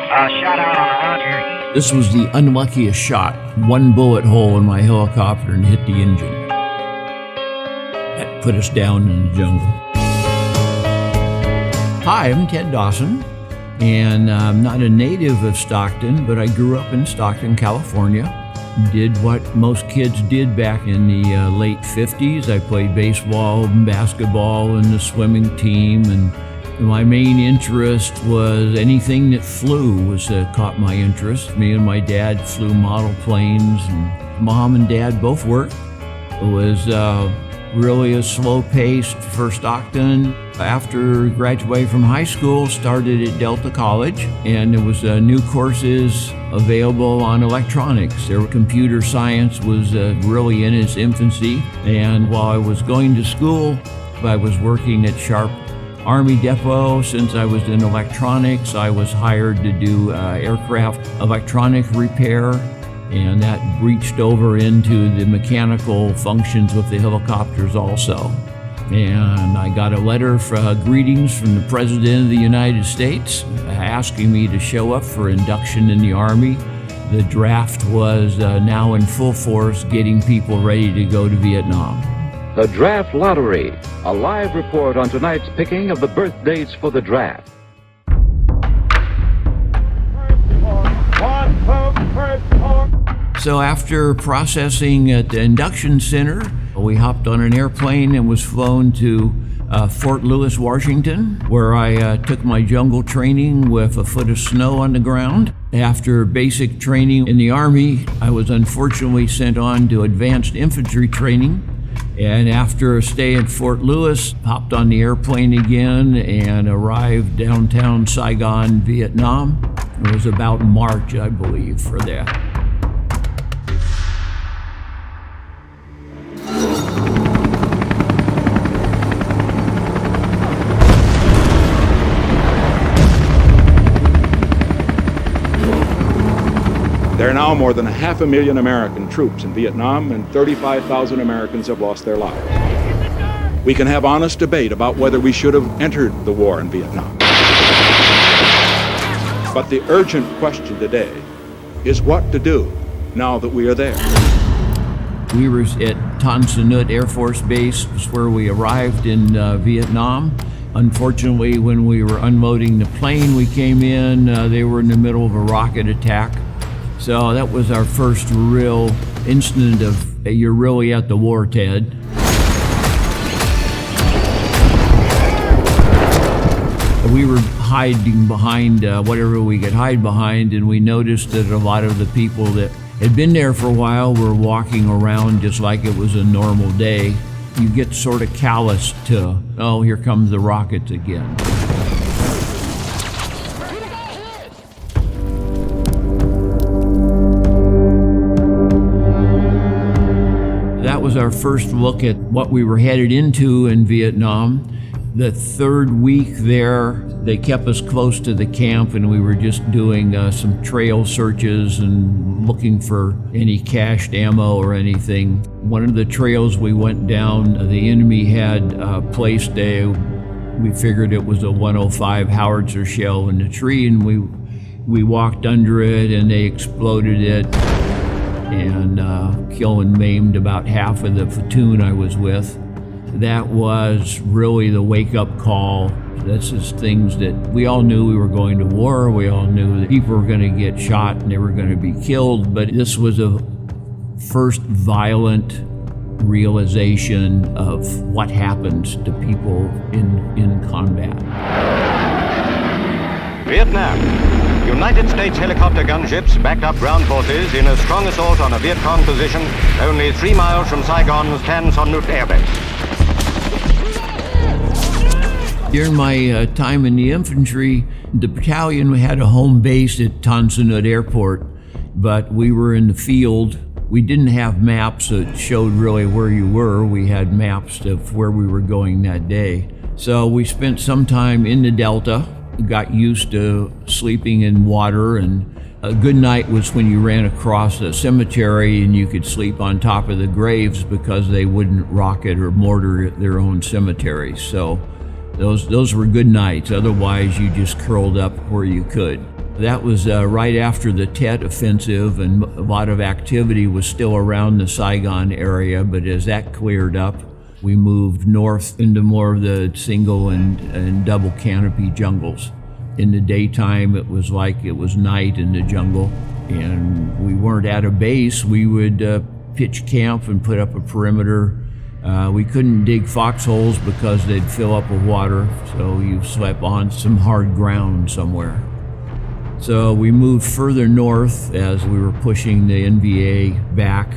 Shot out on the run. This was the unluckiest shot. One bullet hole in my helicopter and hit the engine. That put us down in the jungle. Hi, I'm Ted Dawson, and I'm not a native of Stockton, but I grew up in Stockton, California. Did what most kids did back in the late 50s. I played baseball and basketball and the swimming team, and my main interest was anything that flew caught my interest. Me and my dad flew model planes, and Mom and Dad both worked. It was really a slow pace for Stockton. After graduating from high school, started at Delta College, and there was new courses available on electronics. Their computer science was really in its infancy, and while I was going to school, I was working at Sharp Army Depot. Since I was in electronics, I was hired to do aircraft electronic repair, and that reached over into the mechanical functions with the helicopters also. And I got a letter for greetings from the President of the United States asking me to show up for induction in the Army. The draft was now in full force, getting people ready to go to Vietnam. The Draft Lottery, a live report on tonight's picking of the birth dates for the draft. So after processing at the induction center, we hopped on an airplane and was flown to Fort Lewis, Washington, where I took my jungle training with a foot of snow on the ground. After basic training in the Army, I was unfortunately sent on to advanced infantry training. And after a stay at Fort Lewis, hopped on the airplane again and arrived downtown Saigon, Vietnam. It was about March, I believe, for that. There are now more than 500,000 American troops in Vietnam, and 35,000 Americans have lost their lives. We can have honest debate about whether we should have entered the war in Vietnam. But the urgent question today is what to do now that we are there. We were at Tan Son Nhut Air Force Base, where we arrived in Vietnam. Unfortunately, when we were unloading the plane we came in, they were in the middle of a rocket attack. So that was our first real incident of, you're really at the war, Ted. We were hiding behind whatever we could hide behind, and we noticed that a lot of the people that had been there for a while were walking around just like it was a normal day. You get sort of calloused to, oh, here comes the rockets again. That was our first look at what we were headed into in Vietnam. The third week there, they kept us close to the camp, and we were just doing some trail searches and looking for any cached ammo or anything. One of the trails we went down, the enemy had placed we figured it was a 105 howitzer shell in the tree, and we walked under it, and they exploded it and killed and maimed about half of the platoon I was with. That was really the wake-up call. This is things that we all knew we were going to war. We all knew that people were going to get shot and they were going to be killed. But this was a first violent realization of what happens to people in combat. Vietnam. United States helicopter gunships backed up ground forces in a strong assault on a Viet Cong position only 3 miles from Saigon's Tan Son Nhut Air Base. During my time in the infantry, the battalion had a home base at Tan Son Nhut Airport, but we were in the field. We didn't have maps that showed really where you were. We had maps of where we were going that day. So we spent some time in the Delta, got used to sleeping in water, and a good night was when you ran across a cemetery and you could sleep on top of the graves because they wouldn't rocket or mortar their own cemeteries. So those were good nights. Otherwise, you just curled up where you could. That was right after the Tet Offensive, and a lot of activity was still around the Saigon area, but as that cleared up, we moved north into more of the single and double canopy jungles. In the daytime, it was like it was night in the jungle, and we weren't at a base. We would pitch camp and put up a perimeter. We couldn't dig foxholes because they'd fill up with water, so you slept on some hard ground somewhere. So we moved further north as we were pushing the NVA back.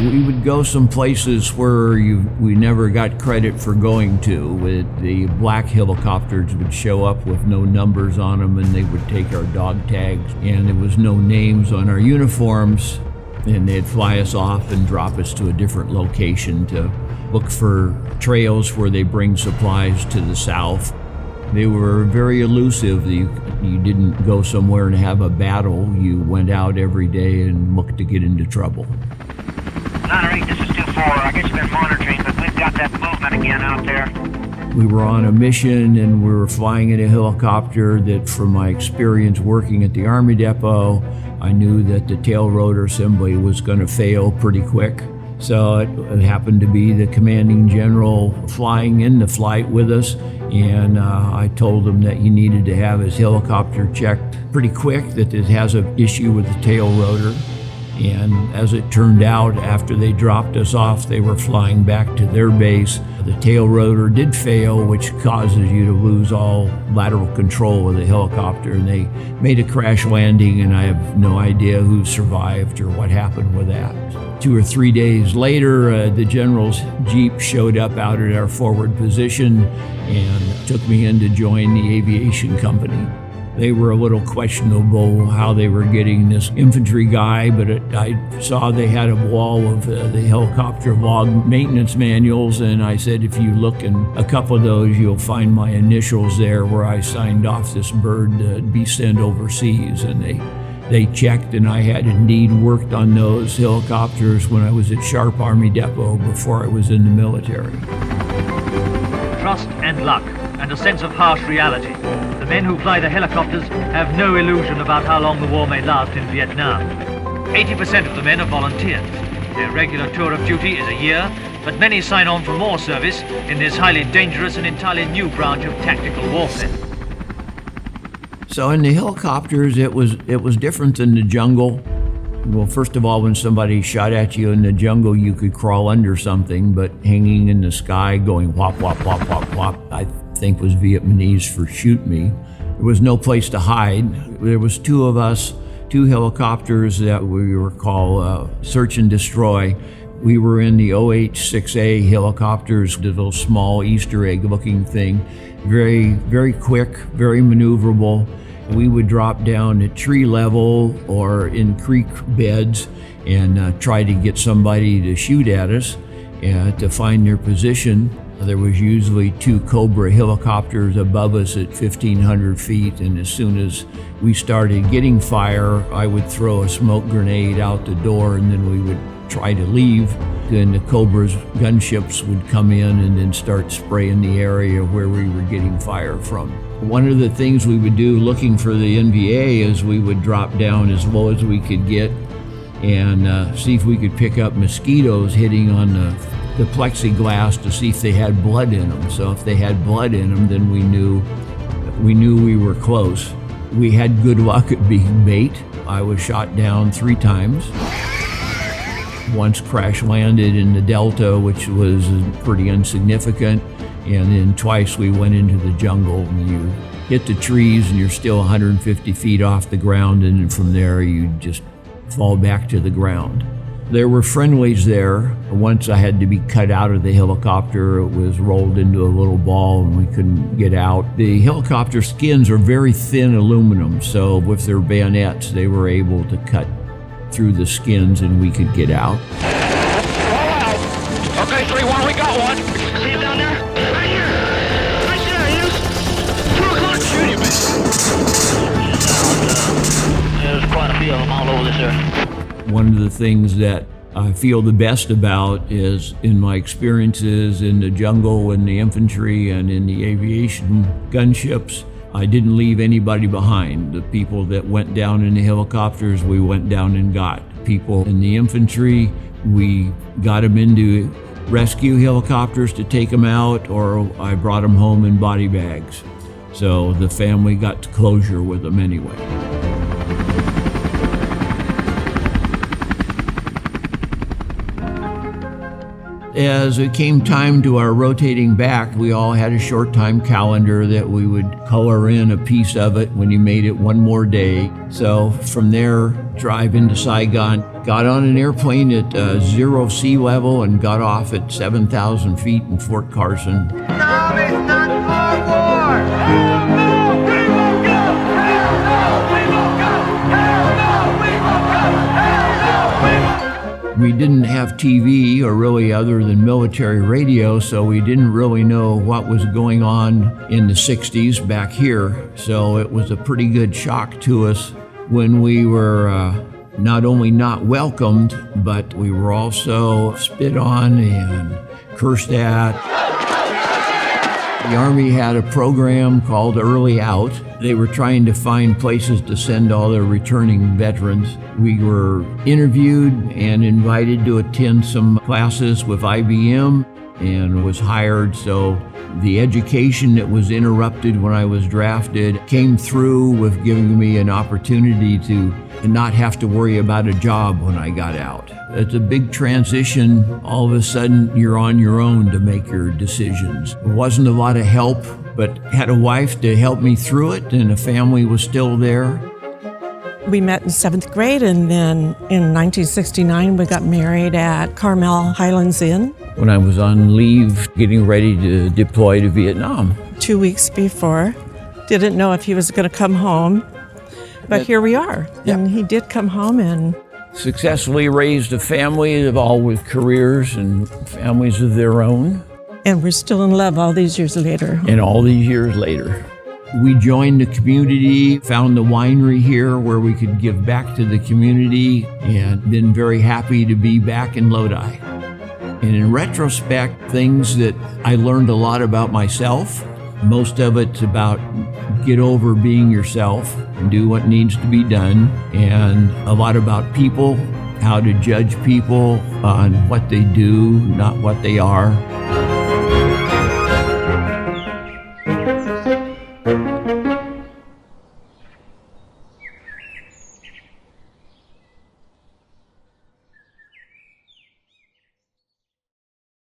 We would go some places where we never got credit for going to. With the black helicopters would show up with no numbers on them, and they would take our dog tags, and there was no names on our uniforms, and they'd fly us off and drop us to a different location to look for trails where they bring supplies to the south. They were very elusive. You didn't go somewhere and have a battle. You went out every day and looked to get into trouble. 908, this is 2-4. I guess you've been monitoring, but we've got that movement again out there. We were on a mission, and we were flying in a helicopter that, from my experience working at the Army Depot, I knew that the tail rotor assembly was going to fail pretty quick. So it happened to be the commanding general flying in the flight with us, and I told him that he needed to have his helicopter checked pretty quick, that it has an issue with the tail rotor. And as it turned out, after they dropped us off, they were flying back to their base. The tail rotor did fail, which causes you to lose all lateral control of the helicopter, and they made a crash landing, and I have no idea who survived or what happened with that. 2 or 3 days later, the general's Jeep showed up out at our forward position and took me in to join the aviation company. They were a little questionable how they were getting this infantry guy, but I saw they had a wall of the helicopter log maintenance manuals, and I said, if you look in a couple of those, you'll find my initials there where I signed off this bird to be sent overseas. And they checked, and I had indeed worked on those helicopters when I was at Sharp Army Depot before I was in the military. Trust and luck, and a sense of harsh reality. The men who fly the helicopters have no illusion about how long the war may last in Vietnam. 80% of the men are volunteers. Their regular tour of duty is a year, but many sign on for more service in this highly dangerous and entirely new branch of tactical warfare. So in the helicopters, it was different than the jungle. Well, first of all, when somebody shot at you in the jungle, you could crawl under something, but hanging in the sky going whop, whop, whop, whop, whop, I think was Vietnamese for shoot me. There was no place to hide. There was 2 of us, 2 helicopters that we were called search and destroy. We were in the OH-6A helicopters, the little small Easter egg looking thing. Very, very quick, very maneuverable. We would drop down at tree level or in creek beds and try to get somebody to shoot at us to find their position. There was usually 2 Cobra helicopters above us at 1,500 feet, and as soon as we started getting fire, I would throw a smoke grenade out the door, and then we would try to leave. Then the Cobra's gunships would come in and then start spraying the area where we were getting fire from. One of the things we would do looking for the NVA is we would drop down as low as we could get and see if we could pick up mosquitoes hitting on the plexiglass to see if they had blood in them. So if they had blood in them, then we knew we were close. We had good luck at being bait. I was shot down 3 times. Once crash landed in the Delta, which was pretty insignificant, and then twice we went into the jungle, and you hit the trees and you're still 150 feet off the ground, and then from there you just fall back to the ground. There were friendlies there. Once I had to be cut out of the helicopter. It was rolled into a little ball and we couldn't get out. The helicopter skins are very thin aluminum, so with their bayonets they were able to cut through the skins and we could get out. Okay, 3-1, we got one. See him down there? Right here. Right there he is. 2 o'clock. Shoot him, man. There's quite a few of them all over this area. One of the things that I feel the best about is in my experiences in the jungle, in the infantry, and in the aviation gunships, I didn't leave anybody behind. The people that went down in the helicopters, we went down and got. People in the infantry, we got them into rescue helicopters to take them out, or I brought them home in body bags. So the family got closure with them anyway. As it came time to our rotating back, we all had a short time calendar that we would color in a piece of it when you made it one more day. So from there, drive into Saigon, got on an airplane at 0 sea level and got off at 7,000 feet in Fort Carson. No, it's not our war! Hell no, we won't go! Hell no, we won't go! Hell no, we won't go! Hell no, we won't go! We didn't have TV or really other than military radio, so we didn't really know what was going on in the 60s back here. So it was a pretty good shock to us when we were not only not welcomed, but we were also spit on and cursed at. The Army had a program called Early Out. They were trying to find places to send all their returning veterans. We were interviewed and invited to attend some classes with IBM and was hired. So the education that was interrupted when I was drafted came through with giving me an opportunity to not have to worry about a job when I got out. It's a big transition. All of a sudden, you're on your own to make your decisions. There wasn't a lot of help, but had a wife to help me through it, and a family was still there. We met in 7th grade, and then in 1969, we got married at Carmel Highlands Inn. When I was on leave, getting ready to deploy to Vietnam. 2 weeks before. Didn't know if he was going to come home, but here we are. Yeah. And he did come home and Successfully raised a family, all with careers and families of their own. And we're still in love all these years later. And all these years later, we joined the community, found the winery here where we could give back to the community, and been very happy to be back in Lodi. And in retrospect, things that I learned a lot about myself. Most of it's about get over being yourself and do what needs to be done, and a lot about people, how to judge people on what they do, not what they are.